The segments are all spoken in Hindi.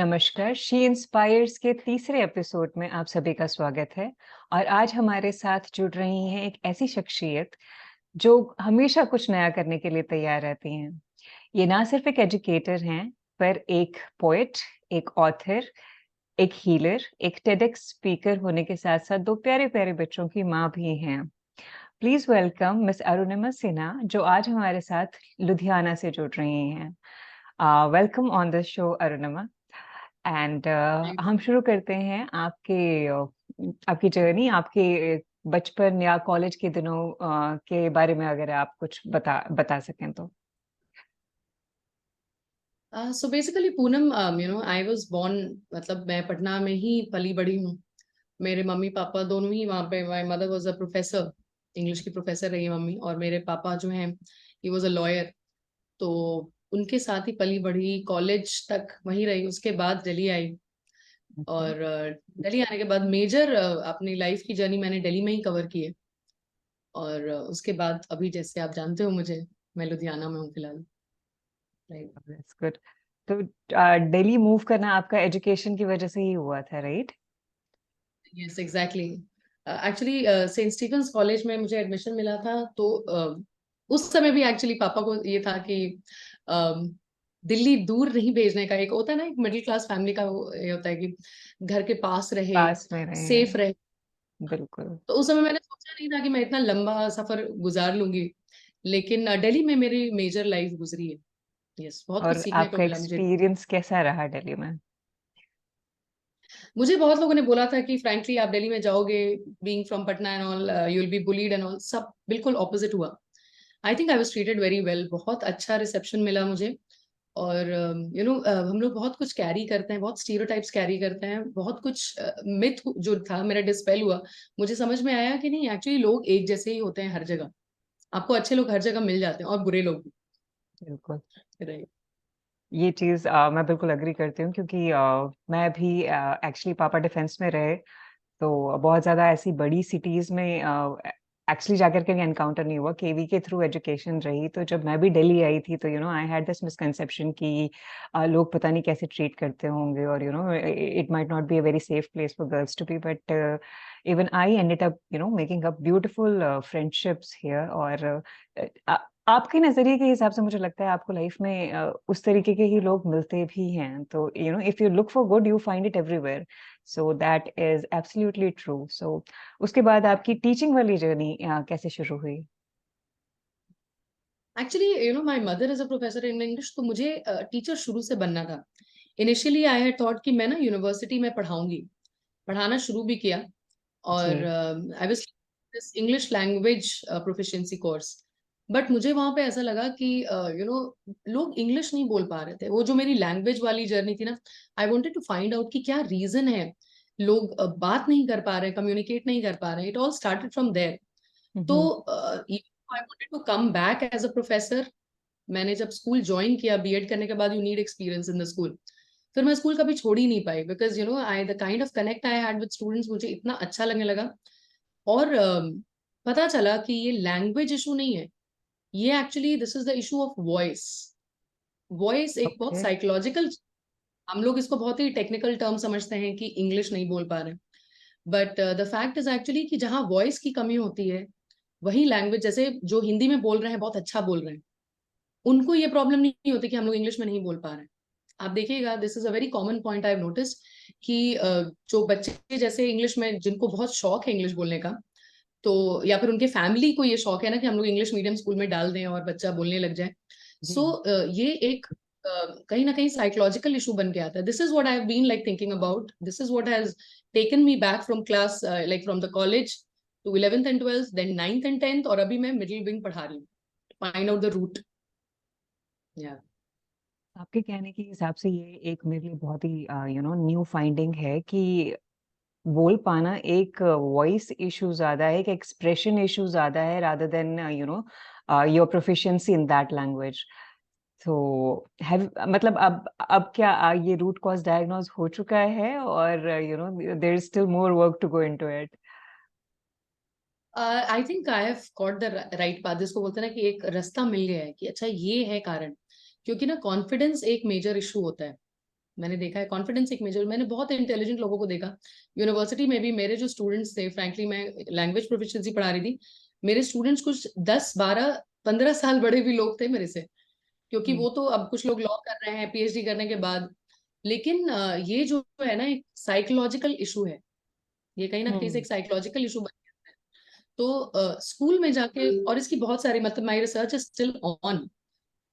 नमस्कार, शी इंस्पायर्स के तीसरे एपिसोड में आप सभी का स्वागत है। और आज हमारे साथ जुड़ रही हैं एक ऐसी शख्सियत जो हमेशा कुछ नया करने के लिए तैयार रहती हैं। ये ना सिर्फ एक एजुकेटर हैं, पर एक पोएट, एक ऑथर, एक हीलर, एक टेडेक्स स्पीकर होने के साथ-साथ 2 प्यारे-प्यारे बच्चों की माँ भी हैं। Please welcome miss Arunima Sinha जो आज हमारे साथ लुधियाना से जुड़ रही हैं। Welcome on the show Arunima. And हम शुरू करते हैं आपकी जर्नी, आपके बचपन या कॉलेज के दिनों के बारे में अगर आप कुछ बता सकें तो। So basically Poonam, I was born, मतलब मैं पटना में ही पली बड़ी हूँ। मेरे मम्मी पापा दोनों ही वहाँ पे, my mother was a professor, English की प्रोफेसर रही है मम्मी, और मेरे पापा जो हैं ही वाज अ लॉयर। तो उनके साथ ही पली बड़ी, कॉलेज तक वहीं रही, उसके बाद दिल्ली आई। ओके। और दिल्ली आने के बाद मेजर अपनी लाइफ की जर्नी मैंने दिल्ली में ही कवर की है। और उसके बाद अभी जैसे आप जानते हो मुझे, मैं लुधियाना में हूँ फिलहाल। राइट। That's good. तो दिल्ली मूव करना आपका एजुकेशन की वजह से ही हुआ था, right? Yes, exactly. Actually Saint Stephen's College में मुझे एडमिशन मिला था, तो उस समय भी एक्चुअली पापा को ये था कि um, दिल्ली दूर नहीं भेजने का। एक होता है ना, एक मिडिल क्लास फैमिली का ये होता है कि घर के पास रहे, पास में रहे सेफ हैं, रहे। बिल्कुल। तो उस समय मैंने सोचा नहीं था कि मैं इतना लंबा सफर गुजार लूंगी, लेकिन दिल्ली में मेरी मेजर लाइफ गुजरी है। यस, बहुत कुछ और सीखने को आपका मिला मुझे। एक्सपीरियंस कैसा रहा दिल्ली में? मुझे बहुत लोगों ने बोला था कि फ्रैंकली आप दिल्ली में जाओगे, being from Patna and all, you will be bullied and all. सब बिल्कुल ऑपोजिट हुआ। आई think I was treated very well, बहुत अच्छा रिसेप्शन मिला मुझे। और हम लोग बहुत कुछ कैरी करते हैं, बहुत स्टीरियोटाइप्स कैरी करते हैं, बहुत कुछ मिथ जो था मेरा डिस्पेल हुआ। मुझे समझ में आया कि नहीं, एक्चुअली लोग एक जैसे ही होते हैं हर जगह। आपको अच्छे लोग हर जगह मिल जाते हैं, और बुरे लोग बिल्कुल। भी। राइट। ये चीज़ मैं बिल्कुल एग्री करती हूँ क्योंकि मैं भी एक्चुअली पापा डिफेंस में रहे, तो बहुत ज़्यादा ऐसी बड़ी सिटीज़ में एक्चुअली जाकर के एनकाउंटर नहीं हुआ। केवी के थ्रू एजुकेशन रही, तो जब मैं भी दिल्ली आई थी तो आई हैड दिस मिसकंसेप्शन कि लोग पता नहीं कैसे ट्रीट करते होंगे, और it might not be a very safe place for girls to be, but even I ended up making up beautiful friendships here. और आपके नज़रिए के हिसाब से मुझे लगता है आपको लाइफ में उस तरीके के ही लोग मिलते भी हैं, तो if you look for good you find it everywhere. So that is absolutely true. So उसके बाद आपकी टीचिंग वाली जर्नी कैसे शुरू हुई? Actually my mother is a professor in English, तो मुझे टीचर शुरू से बनना था। इनिशियली आई हैड थॉट कि मैं ना यूनिवर्सिटी में पढ़ाऊंगी, पढ़ाना शुरू भी किया। और जी। I was this English language proficiency course. But मुझे वहां पे ऐसा लगा कि लोग इंग्लिश नहीं बोल पा रहे थे। वो जो मेरी लैंग्वेज वाली जर्नी थी ना, I wanted to find out कि क्या रीजन है, लोग बात नहीं कर पा रहे, कम्युनिकेट नहीं कर पा रहे। It all started from there. तो hmm. I wanted to come back as a professor. मैंने जब स्कूल ज्वाइन किया, बीएड करने के बाद you need experience in the school. फिर मैं स्कूल कभी छोड़ ही नहीं पाई, because I the kind of connect I had with students मुझे इतना अच्छा लगने लगा। और पता चला कि ये लैंग्वेज इशू नहीं है, ये actually this is the issue of voice. Voice एक बहुत ओके। साइकोलॉजिकल, हम लोग इसको बहुत ही टेक्निकल टर्म समझते हैं कि इंग्लिश नहीं बोल पा रहे। But the fact is actually कि जहाँ वॉइस की कमी होती है, वही लैंग्वेज, जैसे जो हिंदी में बोल रहे हैं बहुत अच्छा बोल रहे हैं, उनको ये प्रॉब्लम नहीं होती कि हम लोग इंग्लिश में नहीं बोल पा रहे हैं। आप देखिएगा, this is a very common point I notice कि जो बच्चे जैसे इंग्लिश में, जिनको बहुत शौक है इंग्लिश बोलने का, तो या फिर उनके फैमिली को ये शौक है ना कि हम लोग इंग्लिश मीडियम स्कूल में डाल दें और बच्चा बोलने लग जाए। जी। सो ये एक कहीं ना कहीं साइकोलॉजिकल इशू बन के आता है। This is what I have been like thinking about, this is what has taken me back from class, like from the college to 11th and 12th, then 9th and 10th, और अभी मैं मिडिल विंग पढ़ा रही हूँ। Find out the root. या आपके कहने के हिसाब से ये एक मेरे लिए बहुत ही न्यू फाइंडिंग है कि बोल पाना एक वॉइस इशू ज्यादा है, एक एक्सप्रेशन इशू ज्यादा है, rather than your proficiency in that language. तो हैव मतलब अब क्या ये रूट कॉज डायग्नोज हो चुका है, और there is still more work to go into it? I think I have got the right path, जिसको बोलते हैं ना कि एक रास्ता मिल गया है कि अच्छा ये है कारण। क्योंकि ना कॉन्फिडेंस एक मेजर इशू होता है। मैंने देखा है कॉन्फिडेंस एक मेजर, मैंने बहुत इंटेलिजेंट लोगों को देखा यूनिवर्सिटी में भी। मेरे जो स्टूडेंट्स थे, फ्रैंकली मैं लैंग्वेज प्रोफिशिएंसी पढ़ा रही थी, मेरे स्टूडेंट्स कुछ 10, 12, 15 साल बड़े भी लोग थे मेरे से, क्योंकि हम्म वो तो अब कुछ लोग लॉ कर रहे हैं पीएचडी करने के बाद। लेकिन ये जो है ना, एक साइकोलॉजिकल इशू है, ये कहीं ना कहीं से हम्म एक साइकोलॉजिकल इशू बन गया है। तो स्कूल में जाके, और इसकी बहुत सारी, मतलब my research is still on,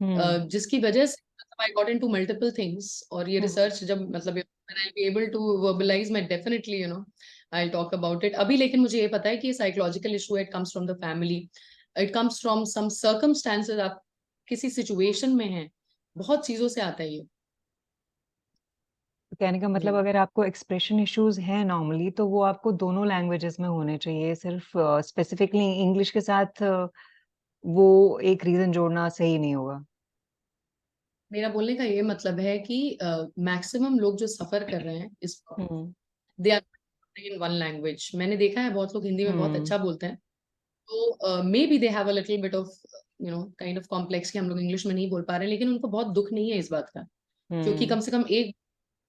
hmm जिसकी वजह से मतलब I got into multiple things. और ये हम्म रिसर्च जब मतलब when I'll be able to verbalize, मैं definitely I'll talk about it अभी। लेकिन मुझे ये पता है कि ये साइकोलॉजिकल इशू है, it comes from the family, it comes from some circumstances, आप किसी सिचुएशन में हैं, बहुत चीजों से आता है ये। तो कहने का मतलब जी, अगर आपको एक्सप्रेशन इश्यूज हैं नॉर्मली तो वो आपको दोनों लैंग्वेजेस में होने चाहिए, सिर्फ स्पेसिफिकली इंग्लिश के साथ वो एक रीजन जोड़ना सही नहीं होगा। मेरा बोलने का ये मतलब है कि मैक्सिमम लोग जो सफर कर रहे हैं इस, hmm they are in one language. मैंने देखा है बहुत लोग हिंदी में बहुत हम्म अच्छा बोलते हैं, तो may be they have a little bit of kind of complex कि हम लोग इंग्लिश में नहीं बोल पा रहे हैं, लेकिन उनको बहुत दुख नहीं है इस बात का, क्योंकि हम्म कम से कम एक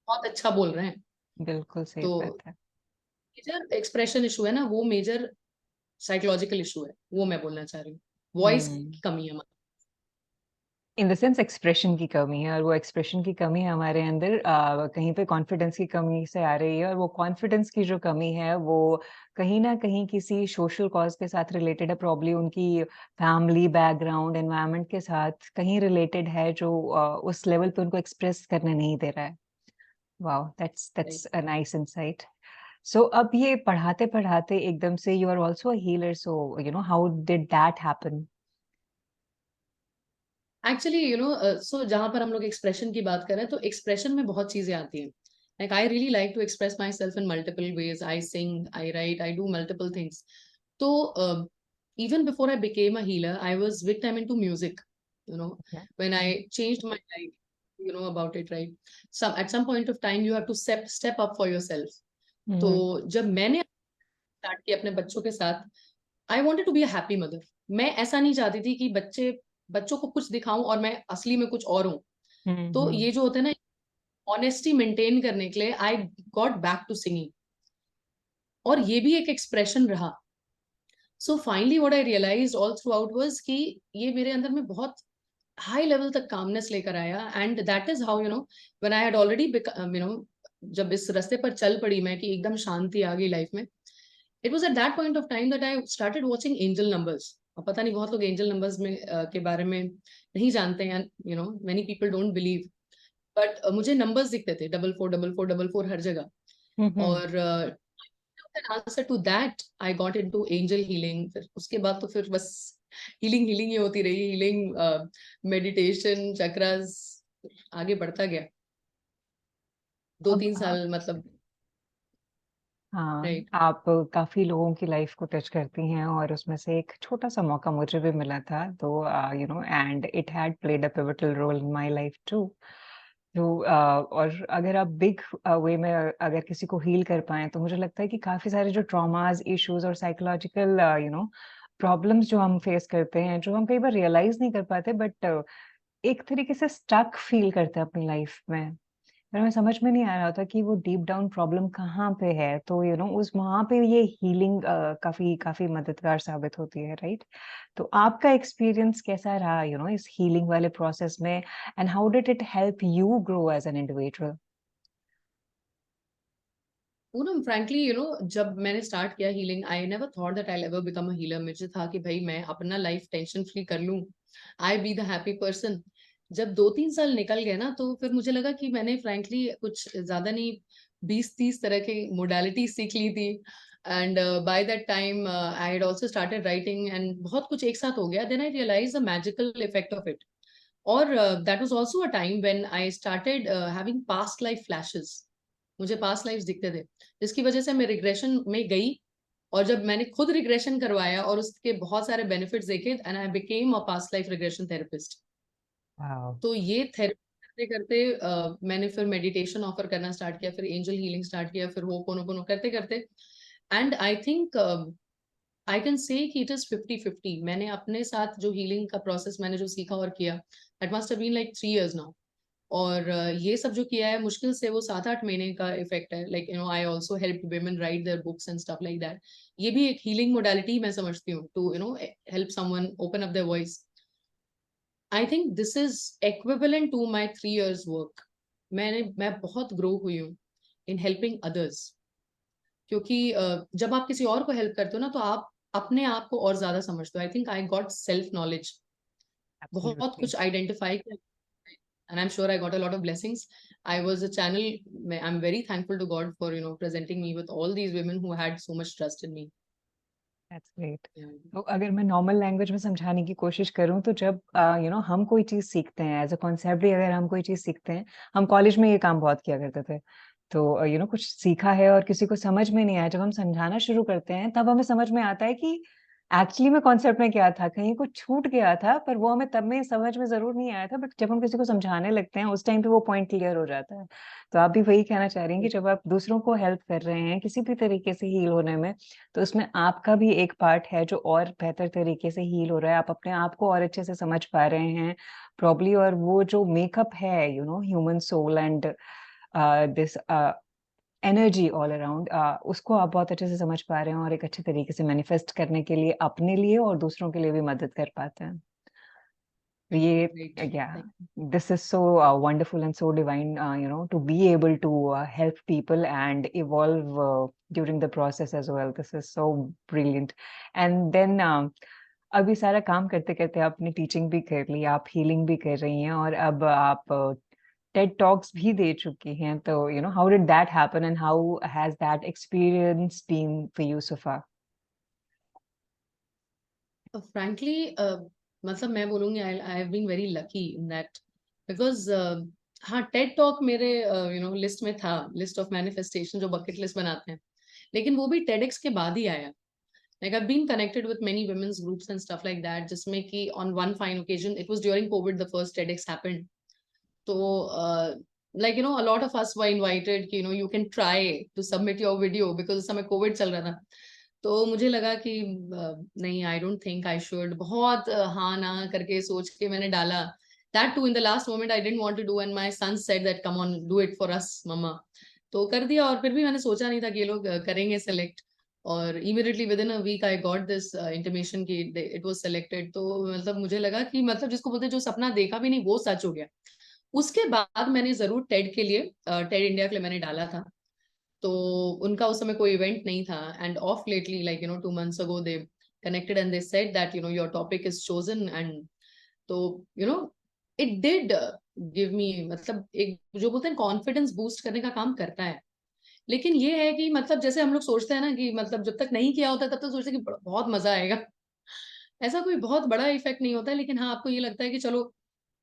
बहुत अच्छा बोल रहे हैं। बिल्कुल सही तो बात है। मेजर एक्सप्रेशन इशू है ना, वो मेजर साइकोलॉजिकल इशू है, वो मैं बोलना चाह रही हूँ। वॉइस हम्म की कमी है हमारी। इन द सेंस एक्सप्रेशन की कमी है, और वो एक्सप्रेशन की कमी हमारे अंदर कहीं पे कॉन्फिडेंस की कमी से आ रही है, और वो कॉन्फिडेंस की जो कमी है वो कहीं ना कहीं किसी सोशल कॉज के साथ रिलेटेड है, प्रॉब्ली उनकी फैमिली बैकग्राउंड एनवायरनमेंट के साथ कहीं रिलेटेड है, जो उस लेवल पे उनको एक्सप्रेस करने नहीं दे रहा है। Wow, that's a nice insight. So अब ये पढ़ाते पढ़ाते एकदम से you are also a healer, so how did that happen? Actually so जहां पर हम लोग एक्सप्रेशन की बात करें, तो एक्सप्रेशन में बहुत चीजें आती हैं। Like I really like to express myself in multiple ways, I sing, I write, I do multiple things. तो even before I became a healer, I was big time into music. You know, when I changed my life, about it, right? At some point of time, you have to step up for yourself. तो हम्म जब मैंने स्टार्ट किया अपने बच्चों के साथ, I wanted to be a happy mother. मैं ऐसा नहीं चाहती थी कि बच्चों को कुछ दिखाऊं और मैं असली में कुछ और हूँ। तो हम्म ये जो होता है ना, ऑनेस्टी मेंटेन करने के लिए I got back to singing, और ये भी एक एक्सप्रेशन रहा। So finally what I realised all throughout was कि ये मेरे अंदर में बहुत हाई लेवल तक कामनेस लेकर आया, and that is how when I had already जब इस रास्ते पर चल पड़ी मैं कि एकदम शांति आ गई लाइफ में, it was at that point of time that I started watching angel numbers. और पता नहीं बहुत लोग एंजल नंबर्स में के बारे में नहीं जानते हैं, many people don't believe, but मुझे नंबर्स दिखते थे, 444444 हर जगह। हम्म और answer to that I got into angel healing. फिर उसके बाद तो फिर बस हीलिंग हीलिंग ही होती रही, हीलिंग, मेडिटेशन, चक्रास, आगे बढ़ता गया। दो अब तीन साल मतलब। हाँ, राइट। आप काफी लोगों की लाइफ को टच करती हैं, और उसमें से एक छोटा सा मौका मुझे भी मिला था, तो and it had played a pivotal role in my life too. तो और अगर आप बिग वे में अगर किसी को हील कर पाए, तो मुझे लगता है कि काफी सारे जो ट्रॉमास, इश्यूज और साइकोलॉजिकल प्रॉब्लम्स जो हम फेस करते हैं, जो हम कई बार रियलाइज नहीं कर पाते, बट एक तरीके से स्टक फील करते हैं अपनी लाइफ में, पर हमें समझ में नहीं आ रहा होता कि वो डीप डाउन प्रॉब्लम कहाँ पे है, तो उस वहां पे ये हीलिंग काफी काफी मददगार साबित होती है, राइट? तो आपका एक्सपीरियंस कैसा रहा इस हीलिंग वाले प्रोसेस में, and how did it help you grow as an individual? Poonam frankly जब मैंने स्टार्ट किया healing, I never thought that I ever become a healer. मुझे था कि भाई मैं अपना लाइफ टेंशन फ्री कर लूं, आई बी द हैप्पी पर्सन। जब 2-3 साल निकल गए ना, तो फिर मुझे लगा कि मैंने फ्रैंकली कुछ ज्यादा नहीं, 20-30 तरह की मोडालिटी सीख ली थी। And by that time I had also started writing, and बहुत कुछ एक साथ हो गया। Then I realise the magical effect of it. और that was also a time when I started having past life flashes. मुझे पास्ट लाइफ दिखते थे, जिसकी वजह से मैं रिग्रेशन में गई। और जब मैंने खुद रिग्रेशन करवाया और उसके बहुत सारे बेनिफिट्स देखे, and I became a past life regression therapist. Wow. तो ये थेरेपी करते करते मैंने फिर मेडिटेशन ऑफर करना स्टार्ट किया, फिर एंजल हीलिंग स्टार्ट किया, फिर वो कोनो करते करते, and I think I can say कि इट इज 50-50। मैंने अपने साथ जो हीलिंग का प्रोसेस मैंने जो सीखा और किया, that must have been like 3 years now. और ये सब जो किया है मुश्किल से वो 7-8 महीने का इफेक्ट है. Like I also help women write their books and stuff like that. ये भी एक हीलिंग मोडालिटी मैं समझती हूँ, to help someone open up their voice. I think this is equivalent to my 3 years work. मैं बहुत ग्रो हुई हूँ इन हेल्पिंग अदर्स. क्योंकि जब आप किसी और को हेल्प करते हो ना, तो आप अपने आप को और ज्यादा समझते हो. आई think I got self knowledge. बहुत एब्सोल्युटली. कुछ आइडेंटिफाई किया. And I'm sure I got a lot of blessings. I was a channel. I'm very thankful to God for presenting me with all these women who had so much trust in me. That's great. Yeah. तो अगर मैं नॉर्मल लैंग्वेज में समझाने की कोशिश करूं तो जब हम कोई चीज सीखते हैं एज अ कॉन्सेप्ट भी, अगर हम कोई चीज सीखते हैं, हम कॉलेज में ये काम बहुत किया करते थे. तो कुछ सीखा है और किसी को समझ में नहीं आया, जब हम समझाना शुरू करते हैं तब हमें समझ में आता है कि एक्चुअली में कॉन्सेप्ट में क्या था, कहीं कुछ छूट गया था, पर वो हमें तब में समझ में जरूर नहीं आया था, बट जब हम किसी को समझाने लगते हैं उस टाइम पे वो पॉइंट क्लियर हो जाता है. तो आप भी वही कहना चाह रही हैं कि जब आप दूसरों को हेल्प कर रहे हैं किसी भी तरीके से हील होने में, तो उसमें आपका भी एक पार्ट है जो और बेहतर तरीके से हील हो रहा है, आप अपने आप को और अच्छे से समझ पा रहे हैं प्रॉब्ली, और वो जो मेकअप है human soul and this energy all around, उसको आप बहुत अच्छे से समझ पा रहे हैं और एक अच्छे तरीके से मैनिफेस्ट करने के लिए अपने लिए और दूसरों के लिए भी मदद कर पाते हैं. तो ये, Great. yeah, Thank this is so wonderful and so divine, to be able to help people and evolve during the process as well. This is so brilliant. And then अभी सारा काम करते करते आपने टीचिंग भी कर ली, आप हीलिंग भी कर रही हैं, और अब आप टेड टॉक्स भी दे चुकी हैं. तो how did that happen and how has that experience been for you so far? you. Frankly, मतलब मैं बोलूंगी I have been very lucky in that because हाँ, टेड टॉक मेरे लिस्ट में था, लिस्ट ऑफ मैनिफेस्टेशन जो बकेट लिस्ट बनाते हैं, लेकिन वो भी टेडेक्स के बाद ही आया. Like I've been connected with many women's groups and stuff like that. जिसमें कि on one fine occasion, it was during COVID, the first TEDx happened. So, a lot of us were invited कि you can try to submit your video because उस समय COVID चल रहा था. तो मुझे लगा कि नहीं, I don't think I should. बहुत हाँ ना करके सोच के मैंने डाला. That too in the last moment I didn't want to do, and my son said that come on do it for us mumma. तो कर दिया, और फिर भी मैंने सोचा नहीं था कि ये लोग करेंगे सेलेक्ट. और immediately within a week I got this intimation that it was selected. तो मतलब मुझे लगा कि मतलब जिसको बोलते हैं जो सपना देखा भी नहीं वो सच हो गया. उसके बाद मैंने जरूर टेड के लिए, टेड इंडिया के लिए मैंने डाला था. तो उनका उस समय कोई इवेंट नहीं था, end of lately like 2 months ago they connected and they said that your topic is chosen. and तो it did give me, मतलब एक जो बोलते हैं कॉन्फिडेंस बूस्ट करने का काम करता है. लेकिन ये है कि मतलब जैसे हम लोग सोचते हैं ना कि मतलब जब तक नहीं किया होता तब तक सोचते हैं कि बहुत मजा आएगा. ऐसा कोई बहुत बड़ा इफेक्ट नहीं होता है, लेकिन हाँ, आपको ये लगता है कि चलो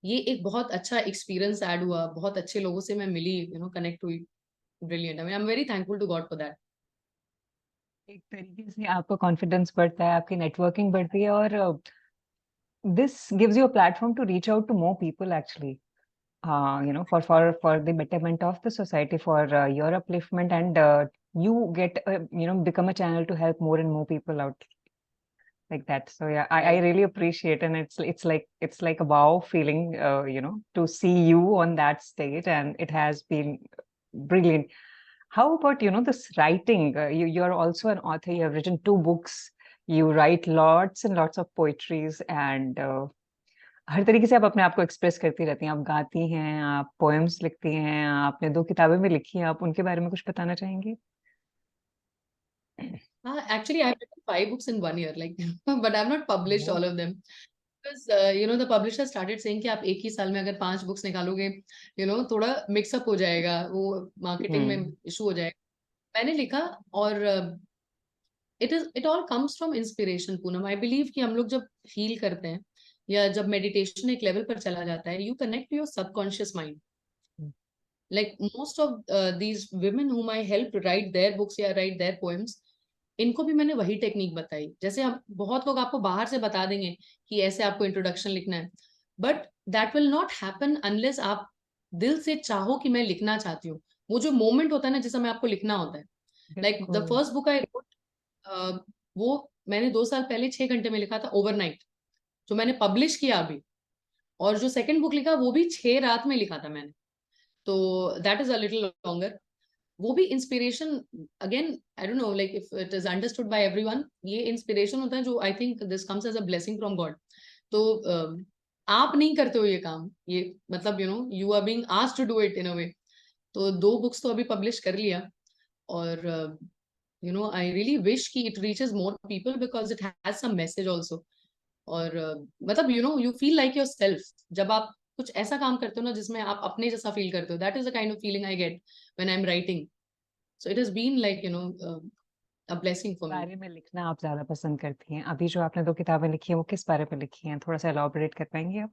ये एक बहुत अच्छा एक्सपीरियंस ऐड हुआ, बहुत अच्छे लोगों से मैं मिली, कनेक्ट हुई. Brilliant. I am very thankful to God for that. एक तरीके से आपका कॉन्फिडेंस बढ़ता है, आपकी नेटवर्किंग बढ़ती है, और this gives you a platform to reach out to more people actually, for the betterment of the society, for your upliftment, and you get become a channel to help more and more people out like that. So yeah, I Right. really appreciate, and it's like a wow feeling, to see you on that stage, and it has been brilliant. How about this writing? You're also an author. You have written 2 books. You write lots and lots of poetries, and हर तरीके से आप अपने आप को एक्सप्रेस करती रहती हैं. आप गाती हैं, आप पोएम्स लिखती हैं, आपने 2 किताबें भी लिखी हैं. आप उनके बारे में कुछ बताना चाहेंगे? Actually, I've written 5 books in 1 year, like, but I've not published oh. all of them because the publisher started saying कि आप एक ही साल में अगर 5 books निकालोगे, थोड़ा मिक्सअप हो जाएगा, वो मार्केटिंग में हम्म. इशू हो जाएगा. मैंने लिखा, और it all comes from inspiration. Poonam, I believe कि हम लोग जब फील करते हैं या जब मेडिटेशन एक लेवल पर चला जाता है, you connect to your subconscious mind. Like most of these women whom I helped write their books या write their poems, इनको भी मैंने वही टेक्निक बताई. जैसे हम बहुत लोग आपको बाहर से बता देंगे कि ऐसे आपको इंट्रोडक्शन लिखना है, but that will not happen unless आप दिल से चाहो कि मैं लिखना चाहती हूँ. वो जो मोमेंट होता है ना जिस समय आपको लिखना होता है. लाइक द बिल्कुल. फर्स्ट बुक आई रोट, वो मैंने 2 साल पहले 6 घंटे में लिखा था ओवरनाइट, जो मैंने पब्लिश किया अभी. और जो सेकंड बुक लिखा वो भी 6 रात में लिखा था मैंने, तो that is a little longer. वो भी inspiration, again I don't know like if it is understood by everyone, ये इंस्पिरेशन होता है जो I think this comes as a blessing from God. तो आप नहीं करते हो ये काम, ये मतलब you are being asked to do it in a way. तो 2 बुक्स तो अभी पब्लिश कर लिया, और आई रियली विश कि it reaches more people because it has some message also. और मतलब you feel like yourself जब आप कुछ ऐसा काम करते हो ना जिसमें आप अपने जैसा फील करते हो, that is the kind of feeling I get when I am writing. So it has been like, a blessing for me. बारे में लिखना आप ज्यादा पसंद करती हैं? अभी जो आपने 2 किताबें लिखी हैं वो किस बारे में लिखी हैं? थोड़ा सा एलॉबरेट कर पाएंगे आप?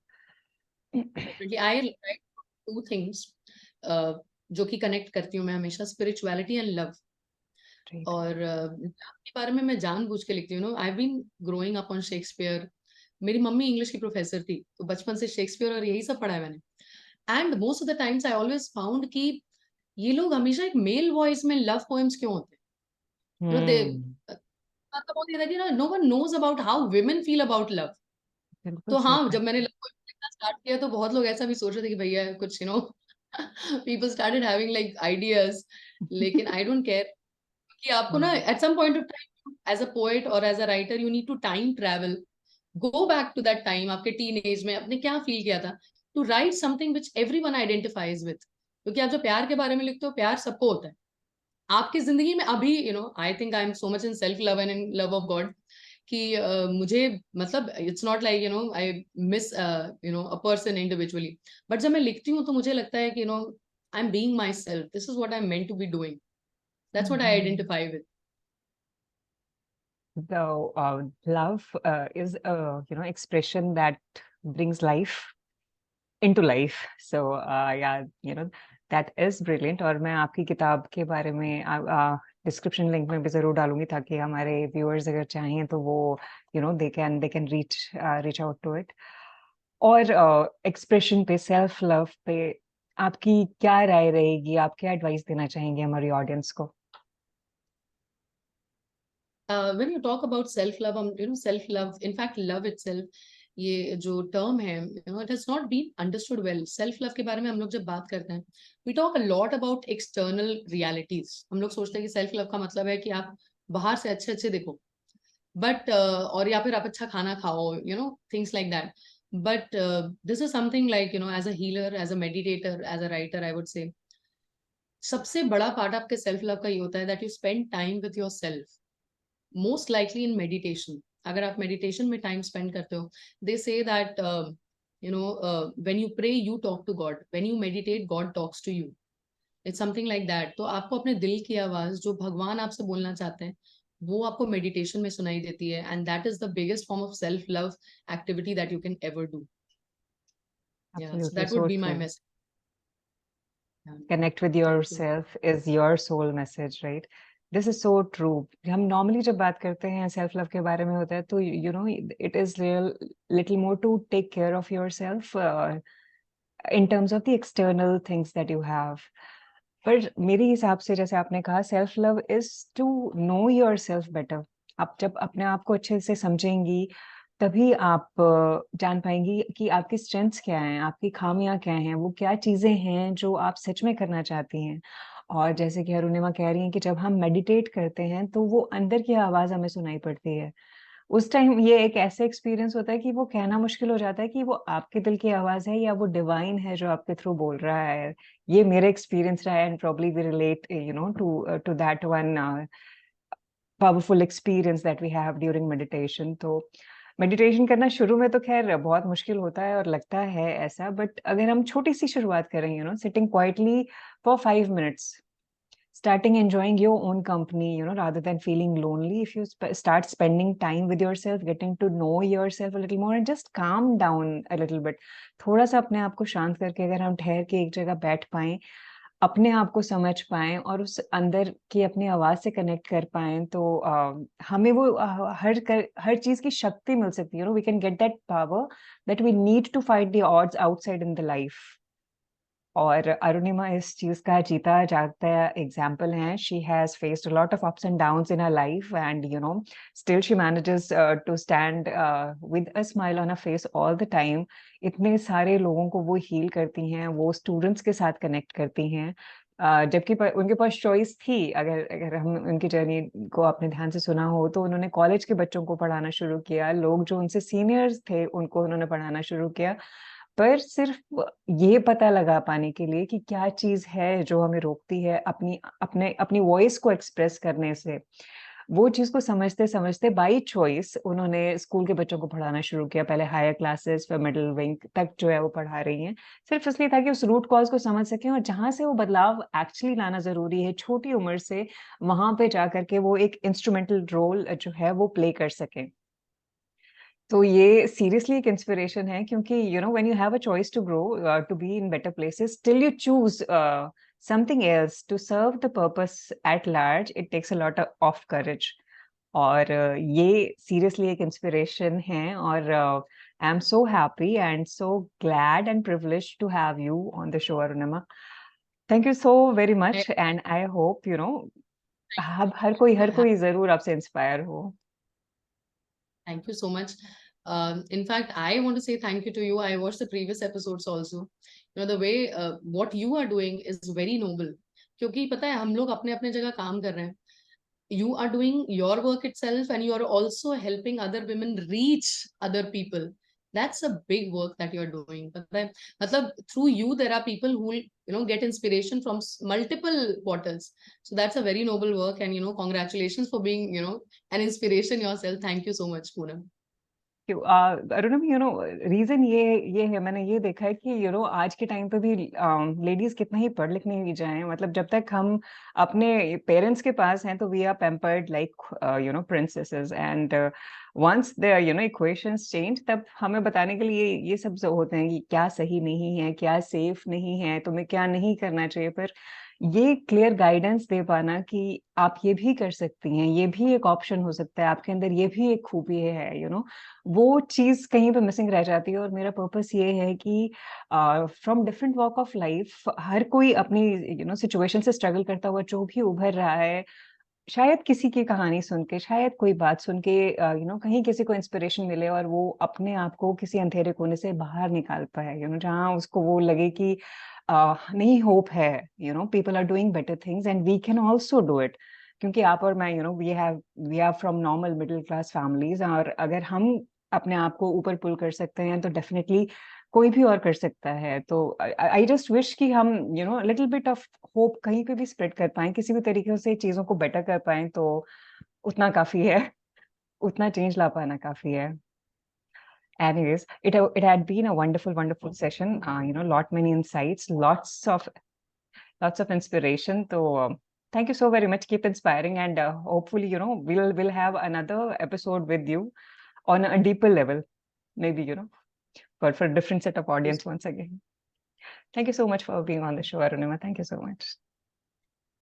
Definitely, I write 2 things, uh, जो कि कनेक्ट करती हूँ मैं हमेशा, स्पिरिचुअलिटी एंड लव। ग्रेट। और love के बारे में मैं जानबूझ के लिखती हूँ। I been growing up on Shakespeare. मेरी मम्मी इंग्लिश की प्रोफेसर थी, तो बचपन से शेक्सपियर और यही सब पढ़ा है मैंने। And most of the times I always found कि ये लोग हमेशा एक मेल वॉइस में लव पोएम्स क्यों होते हैं, दे हम्म। मतलब वो ये था कि no one knows about how women feel about love. बिल्कुल तो सही हाँ, कहा। जब मैंने लिखना स्टार्ट किया तो बहुत लोग ऐसा भी सोच रहे थे कि भैया कुछ people started having like ideas, लेकिन आई डोंट केयर। कि आपको ना हम्म। At some point of time as a poet और as a writer you need to time travel, go back to that time, आपके टीन एज में आपने क्या फील किया था, to write something which everyone identifies with. क्योंकि आप जो प्यार के बारे में लिखते हो, प्यार सबको होता है आपकी जिंदगी में। अभी I think I am so much in self love and in love of God कि मुझे मतलब it's not like I miss a person individually, but जब मैं लिखती हूँ तो मुझे लगता है कि I am being myself, this is what I am meant to be doing, that's what I hmm. Identify with. The love is a expression that brings life into life. So yeah, that is brilliant. और मैं आपकी किताब के बारे में डिस्क्रिप्शन लिंक में भी जरूर डालूंगी ताकि हमारे व्यूअर्स अगर चाहें तो वो they can reach out to it. और एक्सप्रेशन पे, सेल्फ लव पे आपकी क्या राय रहेगी? आप क्या एडवाइस देना चाहेंगे हमारी ऑडियंस को? When you talk about self love, self love, in fact love itself, ये जो टर्म है it has not been understood well. Self love के बारे में हम लोग जब बात करते हैं, we talk a lot about external realities. हम लोग सोचते हैं कि सेल्फ लव का मतलब है कि आप बाहर से अच्छे अच्छे देखो, बट और या फिर आप अच्छा खाना खाओ, things like that. But this is something like as a healer, as a meditator, as a writer, I would say सबसे बड़ा पार्ट आपके सेल्फ लव का ये होता है that you spend time with your self, most likely in meditation. अगर आप मेडिटेशन में टाइम स्पेंड करते हो, they say that when you pray you talk to God, when you meditate God talks to you, it's something like that. तो आपको अपने दिल की आवाज जो भगवान आपसे बोलना चाहते हैं वो आपको मेडिटेशन में सुनाई देती है, and that is the biggest form of self love activity that you can ever do. Yeah so absolutely, that would so be my true. Message. Connect with thank you. yourself is your soul message, right? This is so true. हम नॉर्मली जब बात करते हैं सेल्फ लव के बारे में होता है तो it is real little more to take care of yourself in terms of the external things that you have. पर मेरे हिसाब से, जैसे आपने कहा, self love is to know yourself better. आप जब अपने आप को अच्छे से समझेंगी तभी आप जान पाएंगी कि आपकी स्ट्रेंथ्स क्या हैं, आपकी खामियां क्या हैं, वो क्या चीजें हैं जो आप सच में करना चाहती हैं। और जैसे कि अरुणिमा कह रही हैं कि जब हम मेडिटेट करते हैं तो वो अंदर की आवाज हमें सुनाई पड़ती है। उस टाइम ये एक ऐसा एक्सपीरियंस होता है कि वो कहना मुश्किल हो जाता है कि वो आपके दिल की आवाज है या वो डिवाइन है जो आपके थ्रू बोल रहा है। ये मेरा एक्सपीरियंस रहा है and probably we relate to that one powerful experience that we have during meditation. तो मेडिटेशन करना शुरू में तो खैर बहुत मुश्किल होता है और लगता है ऐसा, बट अगर हम छोटी सी शुरुआत करें, sitting quietly for 5 minutes, starting enjoying your own company, rather than feeling lonely, if you start spending time with yourself, getting to know yourself a little more and just calm down a little bit, थोड़ा सा अपने आप को शांत करके अगर हम ठहर के एक जगह बैठ पाएं, अपने आप को समझ पाएं और उस अंदर की अपनी आवाज से कनेक्ट कर पाएं, तो हमें वो हर चीज की शक्ति मिल सकती है। We can get that power that we need to fight the odds outside in the life. और अरुणिमा इस चीज का जीता जागता एग्जाम्पल है. She has faced a lot of ups and downs in her life, and still she manages to stand with a smile on a face all the time. इतने सारे लोगों को वो हील करती हैं, वो स्टूडेंट्स के साथ कनेक्ट करती हैं. जबकि उनके पास चॉइस थी. अगर अगर हम उनकी जर्नी को आपने ध्यान से सुना हो तो उन्होंने कॉलेज के बच्चों को पढ़ाना शुरू किया, लोग जो उनसे सीनियर्स थे उनको उन्होंने पढ़ाना शुरू किया, पर सिर्फ ये पता लगा पाने के लिए कि क्या चीज है जो हमें रोकती है अपनी वॉइस को एक्सप्रेस करने से. वो चीज को समझते समझते बाई चॉइस उन्होंने स्कूल के बच्चों को पढ़ाना शुरू किया, पहले हायर क्लासेस फिर मिडिल विंग तक जो है वो पढ़ा रही हैं, सिर्फ इसलिए ताकि उस रूट कॉज को समझ सकें और जहां से वो बदलाव एक्चुअली लाना जरूरी है छोटी उम्र से, वहां पे जाकर के वो एक इंस्ट्रूमेंटल रोल जो है वो प्ले कर सकें. तो ये सीरियसली एक इंस्पिरेशन है, क्योंकि when you have a choice to grow to be in better places, still you choose something else to serve the purpose at large, it takes a lot of courage. और ये सीरियसली एक इंस्पिरेशन है. और I am so happy and so glad and privilege to have you on the show, Arunima. Thank you so very much, and I hope हर कोई जरूर आपसे इंस्पायर हो. Thank you so much. In fact, I want to say thank you to you. I watched the previous episodes also. The way what you are doing is very noble. क्योंकि पता है हम लोग अपने अपने जगह काम कर रहे हैं. You are doing your work itself, and you are also helping other women reach other people. That's a big work that you're doing. पता है मतलब through you there are people who will get inspiration from multiple quarters. So that's a very noble work, and congratulations for being an inspiration yourself. Thank you so much, Poonam. Arunam, reason ये है, मैंने ये देखा है कि आज के टाइम पे भी लेडीज कितना ही पढ़ लिख नहीं जाए, मतलब जब तक हम अपने पेरेंट्स के पास हैं तो we are pampered like princesses, and once the equations change, तब हमें बताने के लिए ये सब जो होते हैं कि क्या सही नहीं है, क्या सेफ नहीं है, तुम्हें क्या नहीं करना चाहिए. पर ये क्लियर गाइडेंस दे पाना कि आप ये भी कर सकती हैं, ये भी एक ऑप्शन हो सकता है, आपके अंदर ये भी एक खूबी है, वो चीज कहीं पे मिसिंग रह जाती है. और मेरा पर्पस ये है कि from different walk of life हर कोई अपनी सिचुएशन से स्ट्रगल करता हुआ जो भी उभर रहा है, शायद किसी की कहानी सुन के, शायद कोई बात सुन के कहीं किसी को इंस्पिरेशन मिले और वो अपने आप को किसी अंधेरे कोने से बाहर निकाल पाए, जहाँ उसको वो लगे कि नहीं, होप है, people are doing better things and we can also do it. क्योंकि आप और मैं, we are from normal middle class families, और अगर हम अपने आप को ऊपर पुल कर सकते हैं तो डेफिनेटली कोई भी और कर सकता है. तो आई जस्ट विश कि हम लिटिल बिट ऑफ होप कहीं पे भी स्प्रेड कर पाएं, किसी भी तरीके से चीजों को बेटर कर पाएं, तो उतना काफी है. उतना चेंज ला पाना काफी है. Anyways, it had been a wonderful session. Lot many insights, lots of inspiration. So thank you so very much. Keep inspiring, and hopefully, we'll have another episode with you on a deeper level, maybe, for a different set of audience once again. Thank you so much for being on the show, Arunima. Thank you so much.